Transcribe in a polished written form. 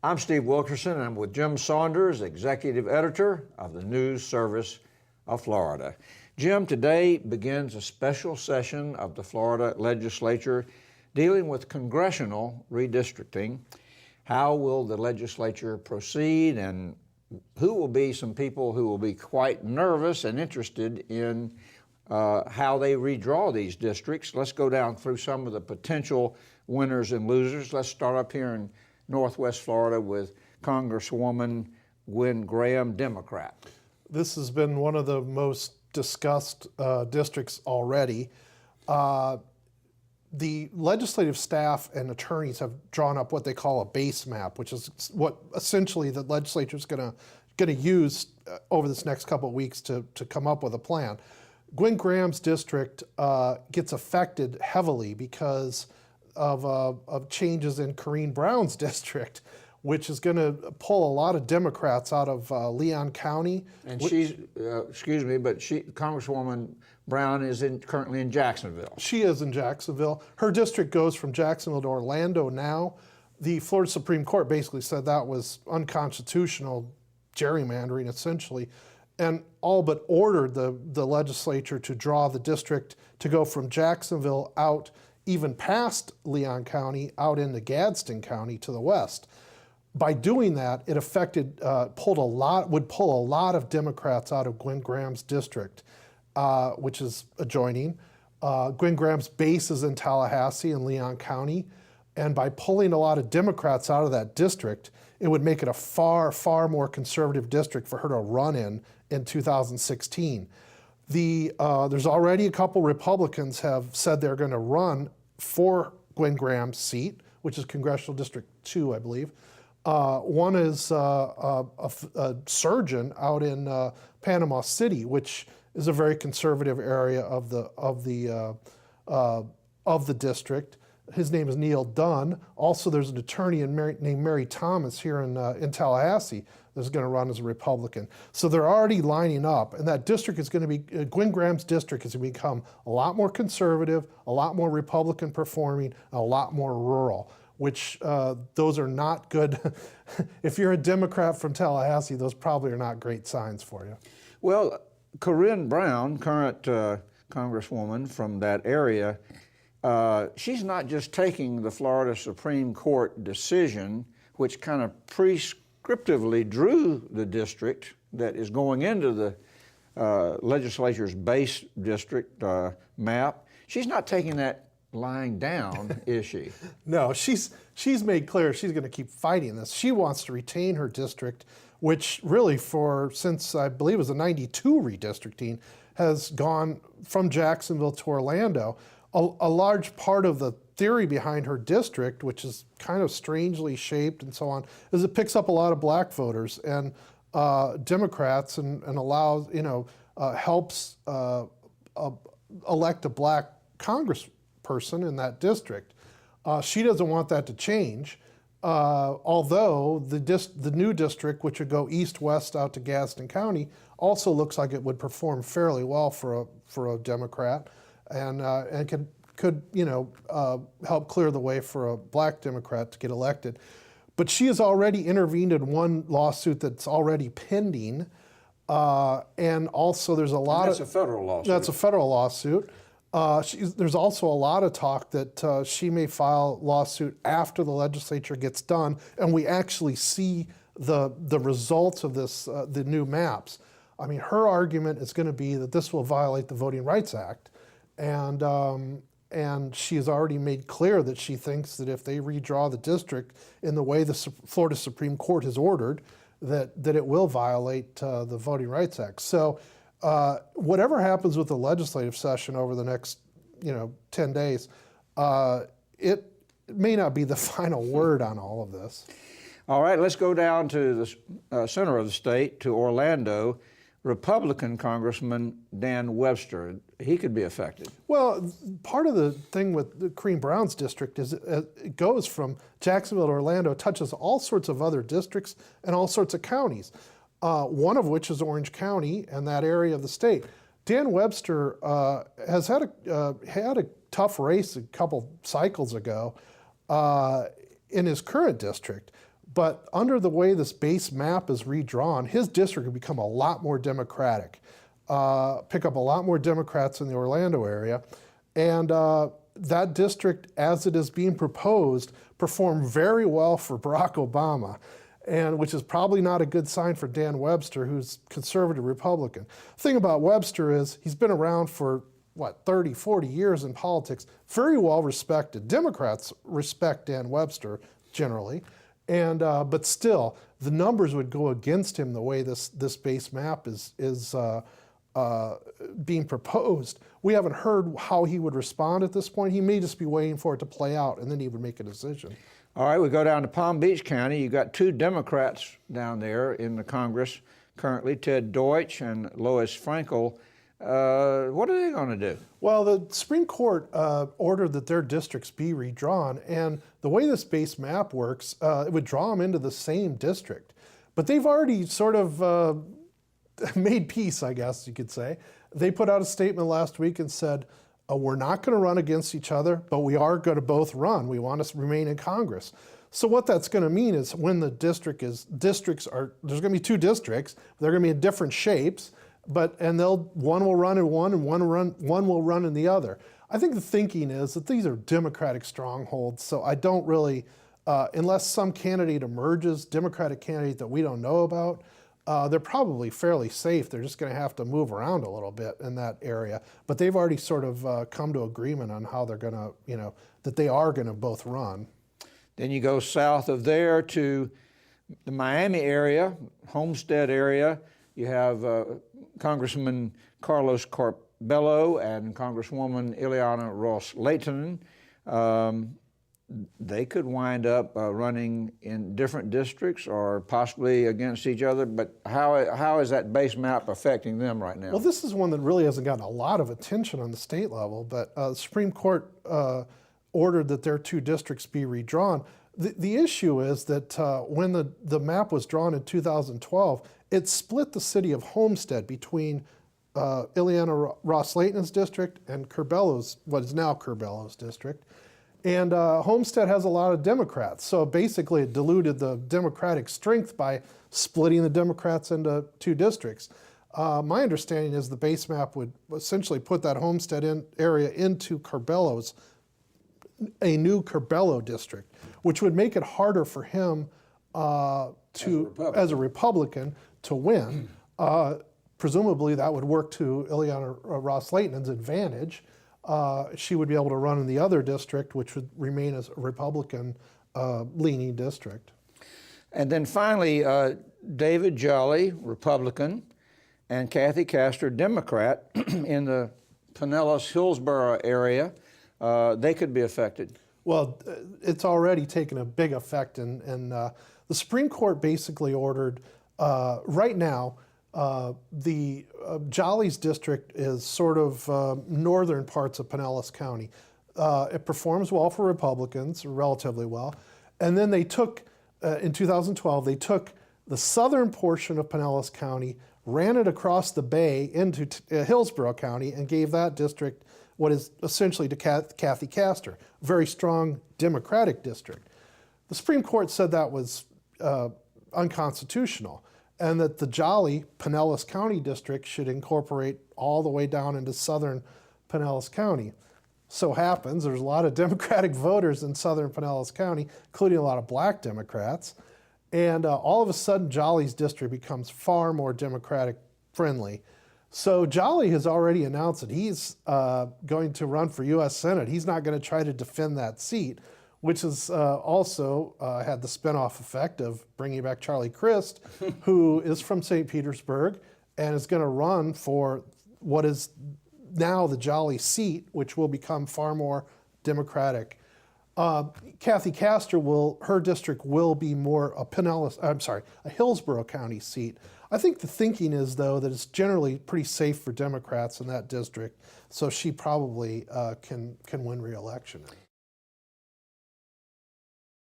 I'm Steve Wilkerson, and I'm with Jim Saunders, Executive Editor of the News Service of Florida. Jim, today begins a special session of the Florida Legislature dealing with Congressional redistricting. How will the legislature proceed, and who will be some people who will be quite nervous and interested in how they redraw these districts? Let's go down through some of the potential winners and losers. Let's start up here in Northwest Florida with Congresswoman Gwen Graham, Democrat. This has been one of the most discussed districts already. The legislative staff and attorneys have drawn up what they call a base map, which is what essentially the legislature is going to use over this next couple of weeks to come up with a plan. Gwen Graham's district gets affected heavily because of changes in Corrine Brown's district, which is going to pull a lot of Democrats out of Leon County. And she's, excuse me, but Congresswoman Brown is currently in Jacksonville. She is in Jacksonville. Her district goes from Jacksonville to Orlando now. The Florida Supreme Court basically said that was unconstitutional gerrymandering, essentially, and all but ordered the legislature to draw the district to go from Jacksonville out even past Leon County, out into Gadsden County to the west. By doing that, it would pull a lot of Democrats out of Gwen Graham's district, which is adjoining. Gwen Graham's base is in Tallahassee and Leon County, and by pulling a lot of Democrats out of that district, it would make it a far, far more conservative district for her to run in 2016. There's already a couple Republicans have said they're going to run for Gwen Graham's seat, which is Congressional District 2, I believe. One is a surgeon out in Panama City, which is a very conservative area of the district. His name is Neil Dunn. Also, there's an attorney named Mary Thomas here in Tallahassee that's going to run as a Republican. So they're already lining up, and that district is going to be, Gwen Graham's district is going to become a lot more conservative, a lot more Republican performing, and a lot more rural, which those are not good. If you're a Democrat from Tallahassee, those probably are not great signs for you. Well, Corrine Brown, current Congresswoman from that area, she's not just taking the Florida Supreme Court decision, which kind of prescriptively drew the district that is going into the legislature's base district map. She's not taking that lying down, is she? No, she's made clear she's going to keep fighting this. She wants to retain her district, which really since I believe it was the '92 redistricting, has gone from Jacksonville to Orlando. A large part of the theory behind her district, which is kind of strangely shaped and so on, is it picks up a lot of black voters and Democrats and allows, helps elect a black congressperson in that district. She doesn't want that to change, although the new district, which would go east-west out to Gadsden County, also looks like it would perform fairly well for a Democrat. And could help clear the way for a black Democrat to get elected. But she has already intervened in one lawsuit that's already pending, and also there's a lot of... That's a federal lawsuit. That's a federal lawsuit. There's also a lot of talk that she may file a lawsuit after the legislature gets done, and we actually see the results of this, the new maps. I mean, her argument is going to be that this will violate the Voting Rights Act. And she has already made clear that she thinks that if they redraw the district in the way the Florida Supreme Court has ordered, that it will violate the Voting Rights Act. So whatever happens with the legislative session over the next 10 days, it may not be the final word on all of this. All right, let's go down to the center of the state, to Orlando. Republican Congressman Dan Webster, he could be affected. Well, part of the thing with the Corrine Brown's district is it goes from Jacksonville to Orlando, touches all sorts of other districts and all sorts of counties, one of which is Orange County and that area of the state. Dan Webster has had a tough race a couple cycles ago in his current district, But under the way this base map is redrawn, his district would become a lot more Democratic, pick up a lot more Democrats in the Orlando area. And that district, as it is being proposed, performed very well for Barack Obama, and which is probably not a good sign for Dan Webster, who's conservative Republican. The thing about Webster is he's been around for, 30, 40 years in politics, very well respected. Democrats respect Dan Webster generally, and but still, the numbers would go against him the way this base map is being proposed. We haven't heard how he would respond at this point. He may just be waiting for it to play out, and then he would make a decision. All right, we go down to Palm Beach County. You've got two Democrats down there in the Congress currently, Ted Deutsch and Lois Frankel. What are they going to do? Well, the Supreme Court ordered that their districts be redrawn, and the way this base map works, it would draw them into the same district. But they've already sort of made peace, I guess you could say. They put out a statement last week and said, we're not going to run against each other, but we are going to both run. We want to remain in Congress. So what that's going to mean is when the there's going to be two districts. They're going to be in different shapes, and one will run in one and one will run in the other. I think the thinking is that these are Democratic strongholds, so I don't really, unless some candidate emerges, Democratic candidate that we don't know about, they're probably fairly safe. They're just going to have to move around a little bit in that area. But they've already sort of come to agreement on how they're going to, that they are going to both run. Then you go south of there to the Miami area, Homestead area. You have Congressman Carlos Corbello and Congresswoman Ileana Ross-Layton. They could wind up running in different districts or possibly against each other, but how is that base map affecting them right now? Well, this is one that really hasn't gotten a lot of attention on the state level, but the Supreme Court ordered that their two districts be redrawn. The issue is that when the map was drawn in 2012, it split the city of Homestead between Ileana Ross-Layton's district and what is now Corbello's district. And Homestead has a lot of Democrats, so basically it diluted the Democratic strength by splitting the Democrats into two districts. My understanding is the base map would essentially put that Homestead area into a new Corbello district, which would make it harder for him as a Republican to win. Presumably that would work to Ileana Ross-Layton's advantage. She would be able to run in the other district, which would remain as a Republican-leaning district. And then finally, David Jolly, Republican, and Kathy Castor, Democrat, in the Pinellas-Hillsborough area, they could be affected. Well, it's already taken a big effect, and the Supreme Court basically ordered, right now, the Jolly's district is sort of northern parts of Pinellas County. It performs well for Republicans, relatively well. And then they took, in 2012, they took the southern portion of Pinellas County, ran it across the bay into Hillsborough County, and gave that district what is essentially to Kathy Castor, a very strong Democratic district. The Supreme Court said that was unconstitutional, and that the Jolly Pinellas County district should incorporate all the way down into southern Pinellas County. So happens there's a lot of Democratic voters in southern Pinellas County, including a lot of black Democrats, and all of a sudden Jolly's district becomes far more Democratic friendly. So Jolly has already announced that he's going to run for U.S. Senate. He's not going to try to defend that seat, which has also had the spinoff effect of bringing back Charlie Crist, who is from St. Petersburg and is going to run for what is now the Jolly seat, which will become far more Democratic. Kathy Castor her district will be more a Hillsborough County seat. I think the thinking is, though, that it's generally pretty safe for Democrats in that district, so she probably can win re-election.